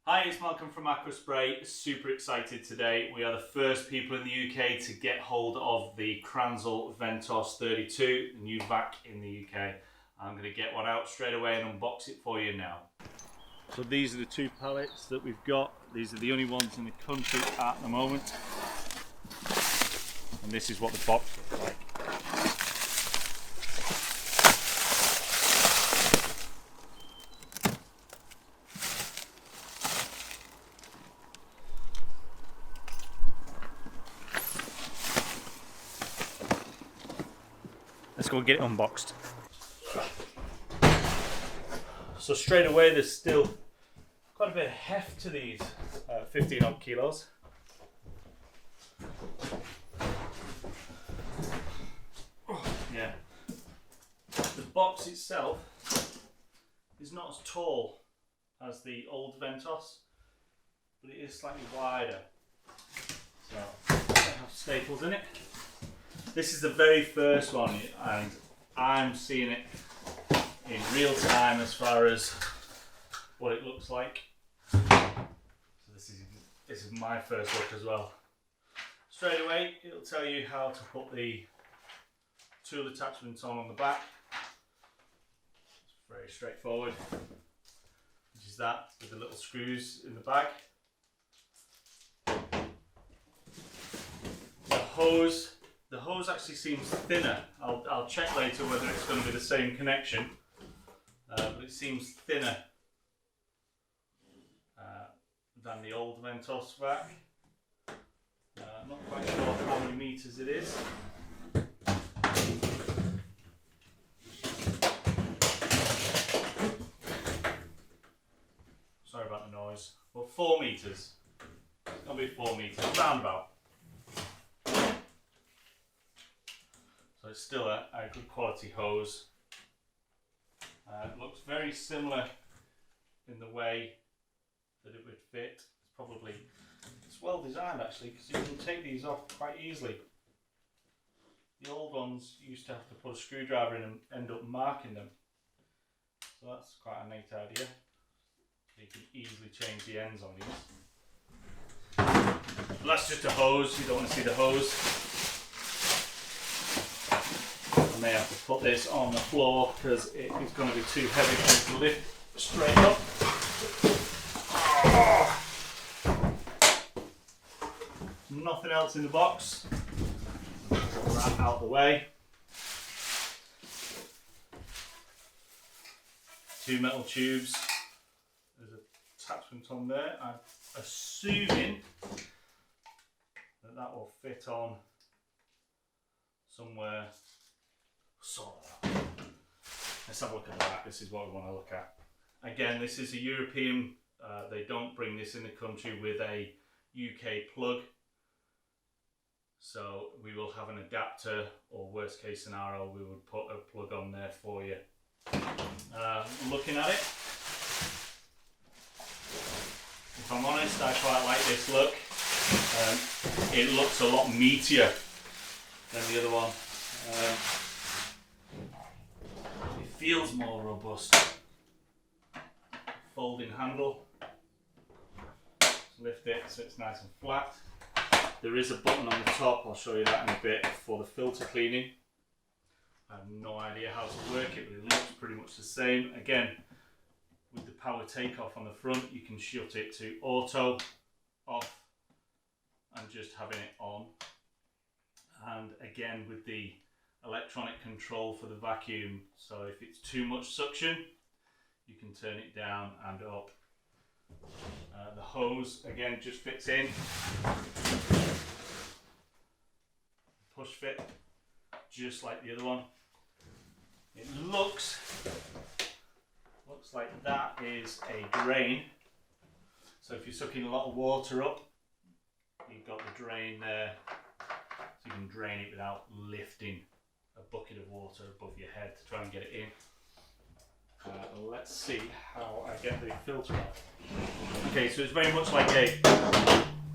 Hi, it's Malcolm from Aquaspray. Super excited today. We are the first people in the UK to get hold of the Kranzle Ventos 32, the new vac in the UK. I'm going to get one out straight away and unbox it for you now. So these are the two pallets that we've got. These are the only ones in the country at the moment. And this is what the box looks like. Let's go get it unboxed. So straight away there's still quite a bit of heft to these 15 odd kilos. Yeah. The box itself is not as tall as the old Ventos, but it is slightly wider. So I have staples in it. This is the very first one, and I'm seeing it in real time as far as what it looks like. So this is my first look as well. Straight away, it'll tell you how to put the tool attachments on the back. It's very straightforward, which is that with the little screws in the back. The hose actually seems thinner. I'll check later whether it's going to be the same connection, but it seems thinner than the old Ventos vac. I'm not quite sure how many meters it is. Sorry about the noise. Well, 4 meters. It's going to be 4 meters, roundabout. So it's still a good quality hose. It looks very similar in the way that it would fit. It's well designed actually, because you can take these off quite easily. The old ones you used to have to put a screwdriver in and end up marking them. So that's quite a neat idea. You can easily change the ends on these. But that's just a hose, you don't want to see the hose. I may have to put this on the floor because it is going to be too heavy for it to lift straight up. Oh. Nothing else in the box. Put that out of the way. 2 metal tubes. There's an attachment on there. I'm assuming that will fit on somewhere. Let's have a look at that. This is what we want to look at. Again, this is a European. They don't bring this in the country with a UK plug. So we will have an adapter, or worst case scenario, we would put a plug on there for you. Looking at it, if I'm honest, I quite like this look. It looks a lot meatier than the other one. It feels more robust. Folding handle. Lift it so it's nice and flat. There is a button on the top, I'll show you that in a bit, for the filter cleaning. I have no idea how to work it, but it looks pretty much the same. Again, with the power takeoff on the front, you can shut it to auto, off, and just having it on. And again, with the electronic control for the vacuum, so if it's too much suction, you can turn it down and up. The hose again just fits in, push fit, just like the other one. It looks like that is a drain, so if you're sucking a lot of water up, you've got the drain there, so you can drain it without lifting a bucket of water above your head to try and get it in. Let's see how I get the filter off. Okay, so it's very much like a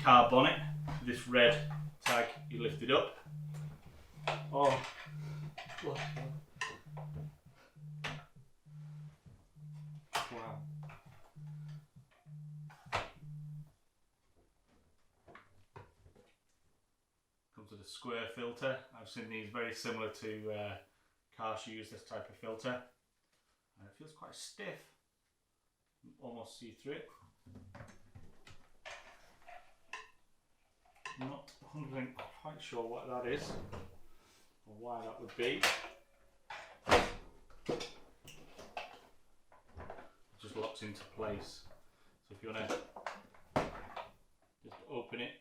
car bonnet. This red tag, you lift it up. Oh, wow. square filter. I've seen these very similar to cars use this type of filter. And it feels quite stiff. You can almost see through it. I'm not 100% quite sure what that is or why that would be. It just locks into place. So if you want to just open it.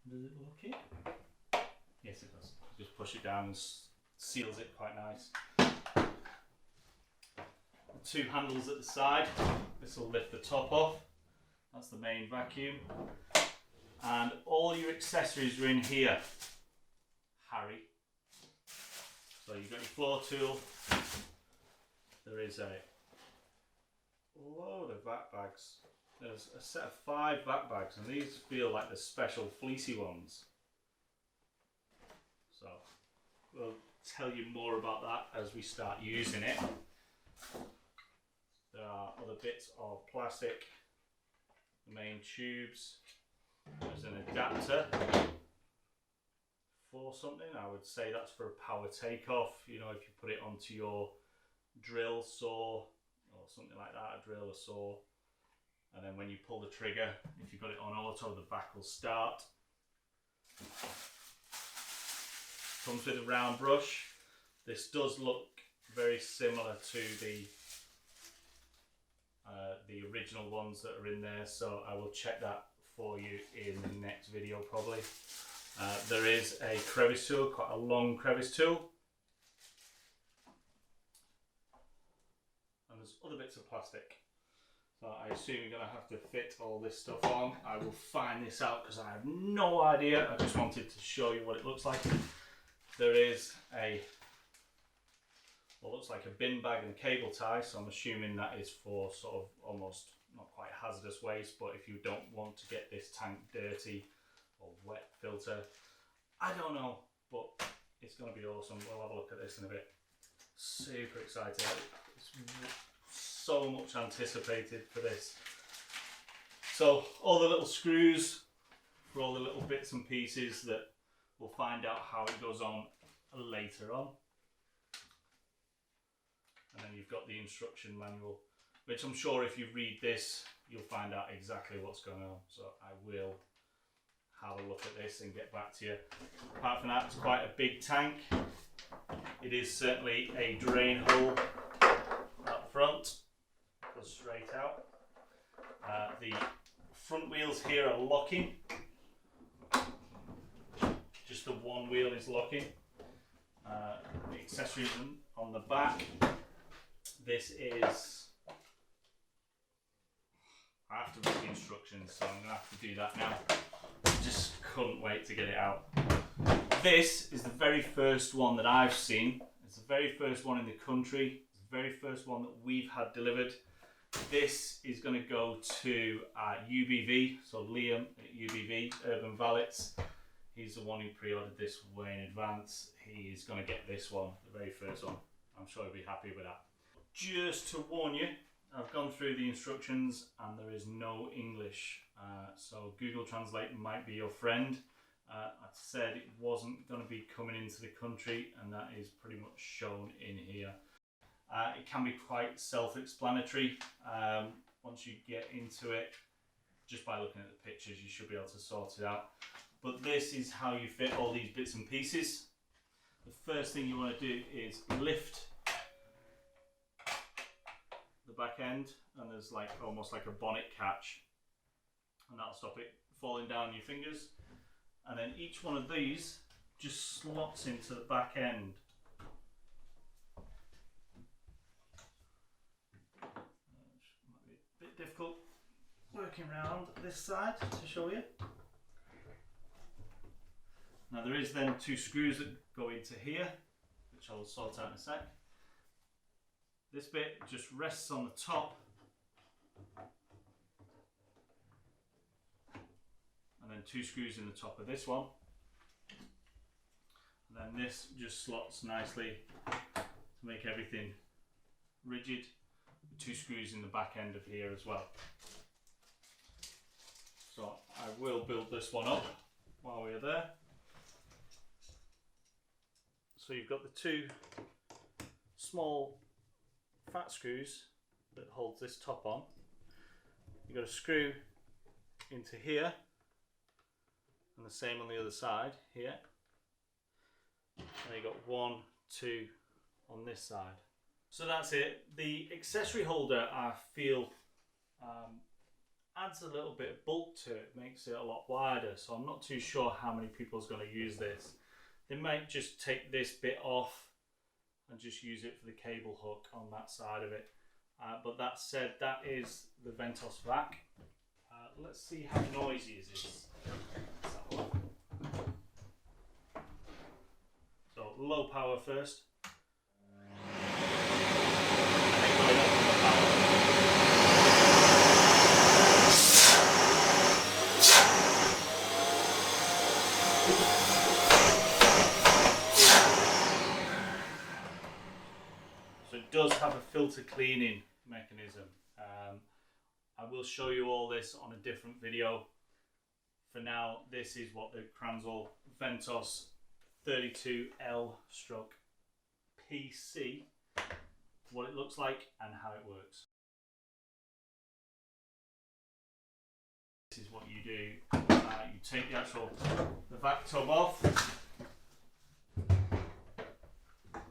Does it lock it? Yes, it does. Just push it down and seals it quite nice. Two handles at the side. This will lift the top off. That's the main vacuum. And all your accessories are in here, Harry. So you've got your floor tool. There is a load of vac bags. There's a set of 5 vac bags, and these feel like the special fleecy ones. So we'll tell you more about that as we start using it. There are other bits of plastic, the main tubes. There's an adapter for something. I would say that's for a power takeoff. You know, if you put it onto your drill saw or something like that, a drill or saw, and then when you pull the trigger, if you've got it on auto, the vac will start. Comes with a round brush. This does look very similar to the original ones that are in there, so I will check that for you in the next video probably. There is a crevice tool, quite a long crevice tool, and there's other bits of plastic. So I assume you're going to have to fit all this stuff on. I will find this out because I have no idea. I just wanted to show you what it looks like. There is a what looks like a bin bag and cable tie, so I'm assuming that is for sort of almost not quite hazardous waste, but if you don't want to get this tank dirty or wet filter, I don't know, but it's going to be awesome. We'll have a look at this in a bit. Super excited. It's so much anticipated for this. So all the little screws for all the little bits and pieces that we'll find out how it goes on later on. And then you've got the instruction manual, which I'm sure if you read this, you'll find out exactly what's going on. So I will have a look at this and get back to you. Apart from that, it's quite a big tank. It is certainly a drain hole up front, goes straight out. The front wheels here are locking. Just the one wheel is locking. The accessories on the back. This is, I have to read the instructions, so I'm going to have to do that now. Just couldn't wait to get it out. This is the very first one that I've seen. It's the very first one in the country. It's the very first one that we've had delivered. This is going to go to UBV, so Liam at UBV, Urban Valets. He's the one who pre-ordered this way in advance. He is going to get this one, the very first one. I'm sure he'll be happy with that. Just to warn you, I've gone through the instructions and there is no English, so Google Translate might be your friend. I said it wasn't going to be coming into the country, and that is pretty much shown in here. It can be quite self-explanatory. Once you get into it, just by looking at the pictures, you should be able to sort it out. But this is how you fit all these bits and pieces. The first thing you want to do is lift the back end, and there's like almost like a bonnet catch, and that'll stop it falling down your fingers. And then each one of these just slots into the back end. Might be a bit difficult working around this side to show you. Now there is then 2 screws that go into here, which I'll sort out in a sec. This bit just rests on the top, and then 2 screws in the top of this one, and then this just slots nicely to make everything rigid 2 screws in the back end of here as well. So I will build this one up while we're there. So you've got the 2 small fat screws that holds this top on. You've got a screw into here, and the same on the other side here. And you've got 1, 2 on this side. So that's it. The accessory holder, I feel, adds a little bit of bulk to it, makes it a lot wider. So I'm not too sure how many people is going to use this. They might just take this bit off and just use it for the cable hook on that side of it. But that said, that is the Ventos vac. Let's see how noisy is this. Let's have a look. So low power first. So it does have a filter cleaning mechanism. I will show you all this on a different video. For now, this is what the Kranzle Ventos 32L/PC, what it looks like and how it works. This is what you do. You take the vac tub off,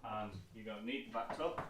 and you're going to need the vac tub.